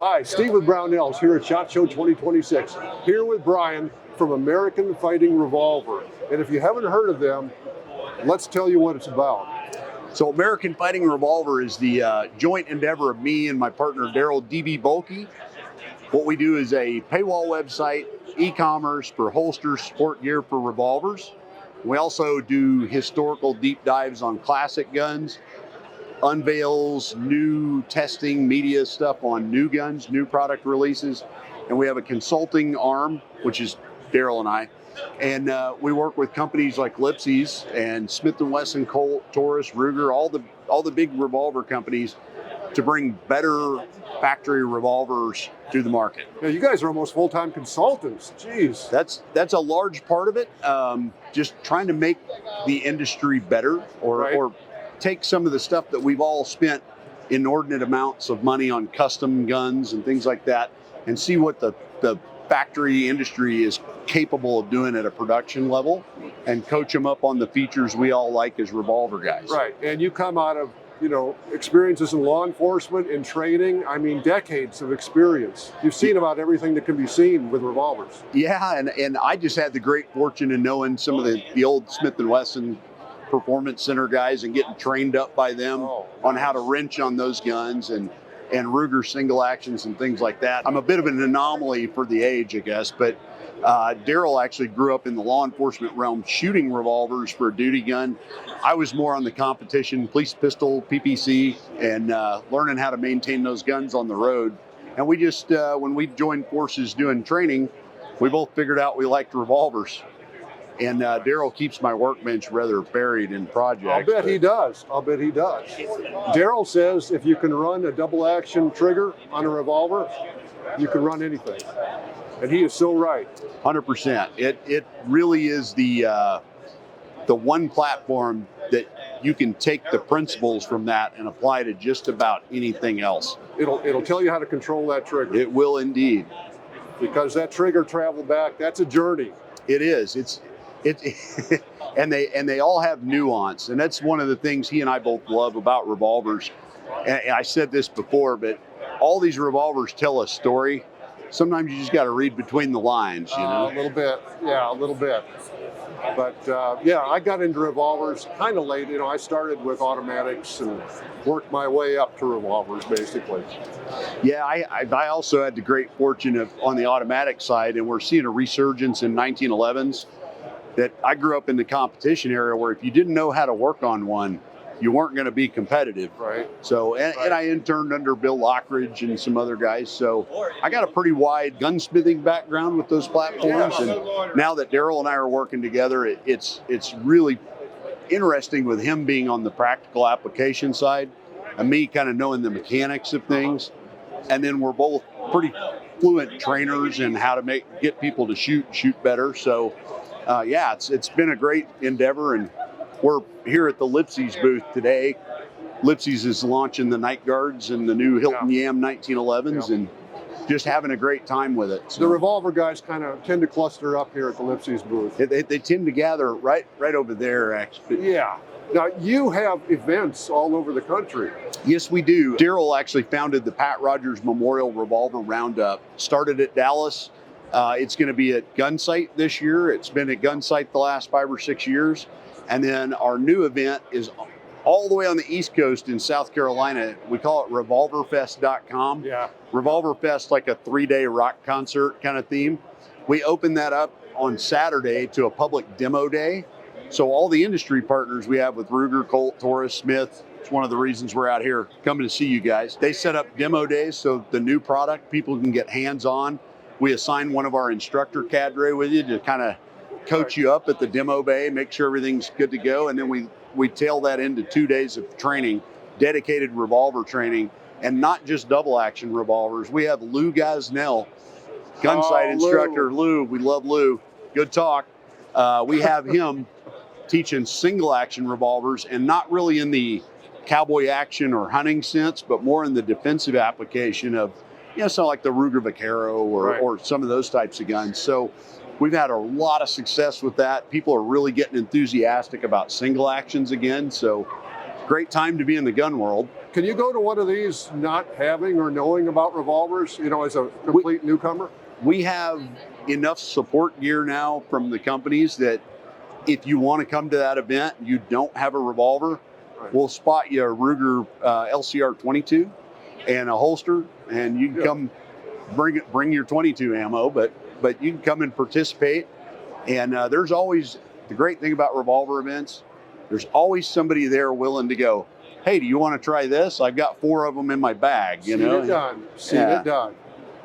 Hi, Steve with Brownells here at SHOT Show 2026. Here with Brian from American Fighting Revolver. And if you haven't heard of them, let's tell you what it's about. So American Fighting Revolver is the joint endeavor of me and my partner Daryl DB Bulkey. What we do is a paywall website, e-commerce for holsters, sport gear for revolvers. We also do historical deep dives on classic guns, unveils, new testing, media stuff on new guns, new product releases. And we have a consulting arm, which is Daryl and I. And we work with companies like Lipsey's and Smith & Wesson, Colt, Taurus, Ruger, all the big revolver companies to bring better factory revolvers to the market. Now, you guys are almost full-time consultants. Jeez. That's a large part of it. Just trying to make the industry better or take some of the stuff that we've all spent inordinate amounts of money on custom guns and things like that and see what the factory industry is capable of doing at a production level and coach them up on the features we all like as revolver guys. Right, and you come out of, experiences in law enforcement and training. I mean, decades of experience. You've seen about everything that can be seen with revolvers. Yeah, and I just had the great fortune of knowing some of the old Smith & Wesson Performance Center guys and getting trained up by them on how to wrench on those guns and Ruger single actions and things like that. I'm a bit of an anomaly for the age, I guess, but Daryl actually grew up in the law enforcement realm shooting revolvers for a duty gun. I was more on the competition, police pistol, PPC, and learning how to maintain those guns on the road. And we just, when we joined forces doing training, we both figured out we liked revolvers. And Daryl keeps my workbench rather buried in projects. I'll bet he does. Daryl says if you can run a double action trigger on a revolver, you can run anything. And he is so right. 100%. It really is the one platform that you can take the principles from that and apply to just about anything else. It'll tell you how to control that trigger. It will indeed. Because that trigger travel back, that's a journey. It is. And they all have nuance, and that's one of the things he and I both love about revolvers. And I said this before, but all these revolvers tell a story. Sometimes you just got to read between the lines, A little bit. But I got into revolvers kind of late. I started with automatics and worked my way up to revolvers, basically. Yeah, I also had the great fortune of on the automatic side, and we're seeing a resurgence in 1911s. That I grew up in the competition area where if you didn't know how to work on one, you weren't going to be competitive. Right. So, and I interned under Bill Lockridge and some other guys. So I got a pretty wide gunsmithing background with those platforms. And now that Daryl and I are working together, it's really interesting with him being on the practical application side and me kind of knowing the mechanics of things. And then we're both pretty fluent trainers in how to get people to shoot better. So it's been a great endeavor, and we're here at the Lipsey's booth today. Lipsey's is launching the Night Guards and the new Hilton Yam 1911s and just having a great time with it. So the revolver guys kind of tend to cluster up here at the Lipsey's booth. They tend to gather right over there, actually. Yeah. Now, you have events all over the country. Yes, we do. Daryl actually founded the Pat Rogers Memorial Revolver Roundup. Started at Dallas. It's going to be at Gunsight this year. It's been at Gunsight the last 5 or 6 years. And then our new event is all the way on the East Coast in South Carolina. We call it revolverfest.com. Yeah. Revolverfest, like a 3-day rock concert kind of theme. We open that up on Saturday to a public demo day. So all the industry partners we have with Ruger, Colt, Taurus, Smith, it's one of the reasons we're out here coming to see you guys. They set up demo days so the new product, people can get hands-on. We assign one of our instructor cadre with you to kind of coach you up at the demo bay, make sure everything's good to go. And then we tail that into 2 days of training, dedicated revolver training, and not just double action revolvers. We have Lou Gaznell, gunsight instructor. Lou, we love Lou. Good talk. We have him teaching single action revolvers, and not really in the cowboy action or hunting sense, but more in the defensive application of, something like the Ruger Vaquero or some of those types of guns. So we've had a lot of success with that. People are really getting enthusiastic about single actions again. So great time to be in the gun world. Can you go to one of these not having or knowing about revolvers, as a complete newcomer? We have enough support gear now from the companies that if you want to come to that event, you don't have a revolver, Right. we'll spot you a Ruger LCR 22 and a holster, and you can come bring your 22 ammo, but you can come and participate. And there's always, the great thing about revolver events, there's always somebody there willing to go, hey, do you want to try this? I've got 4 of them in my bag, Seen it done. Seen it done.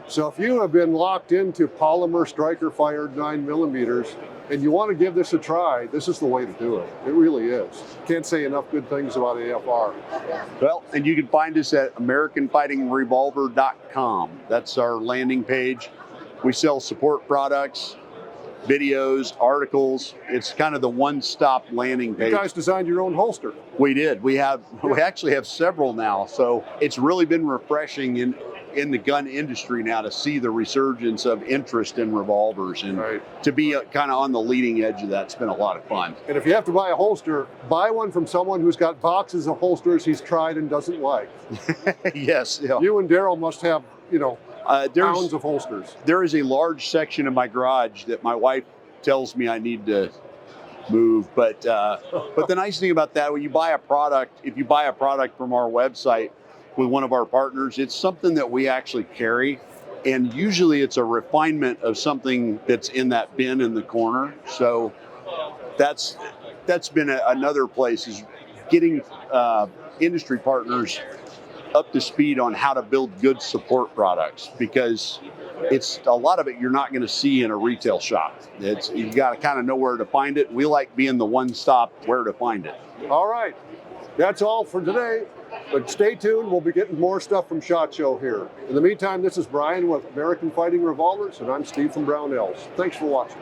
So if you have been locked into polymer striker fired 9mm and you want to give this a try, this is the way to do it. It really is. Can't say enough good things about AFR. Well, and you can find us at AmericanFightingRevolver.com. That's our landing page. We sell support products, videos, articles. It's kind of the one-stop landing page. You guys designed your own holster. We did. We actually have several now. So it's really been refreshing in the gun industry now to see the resurgence of interest in revolvers, and to be kind of on the leading edge of that. It's been a lot of fun. And if you have to buy a holster, buy one from someone who's got boxes of holsters he's tried and doesn't like. Yes. Yeah. You and Daryl must have, pounds of holsters. There is a large section of my garage that my wife tells me I need to move, but the nice thing about that, when you buy a product, if you buy a product from our website with one of our partners, it's something that we actually carry, and usually it's a refinement of something that's in that bin in the corner. So that's been another place, is getting industry partners up to speed on how to build good support products, because it's a lot of it you're not going to see in a retail shop. You got to kind of know where to find it. We like being the one stop where to find it. All right, that's all for today, but stay tuned. We'll be getting more stuff from SHOT Show here. In the meantime, this is Brian with American Fighting Revolvers, and I'm Steve from Brownells. Thanks for watching.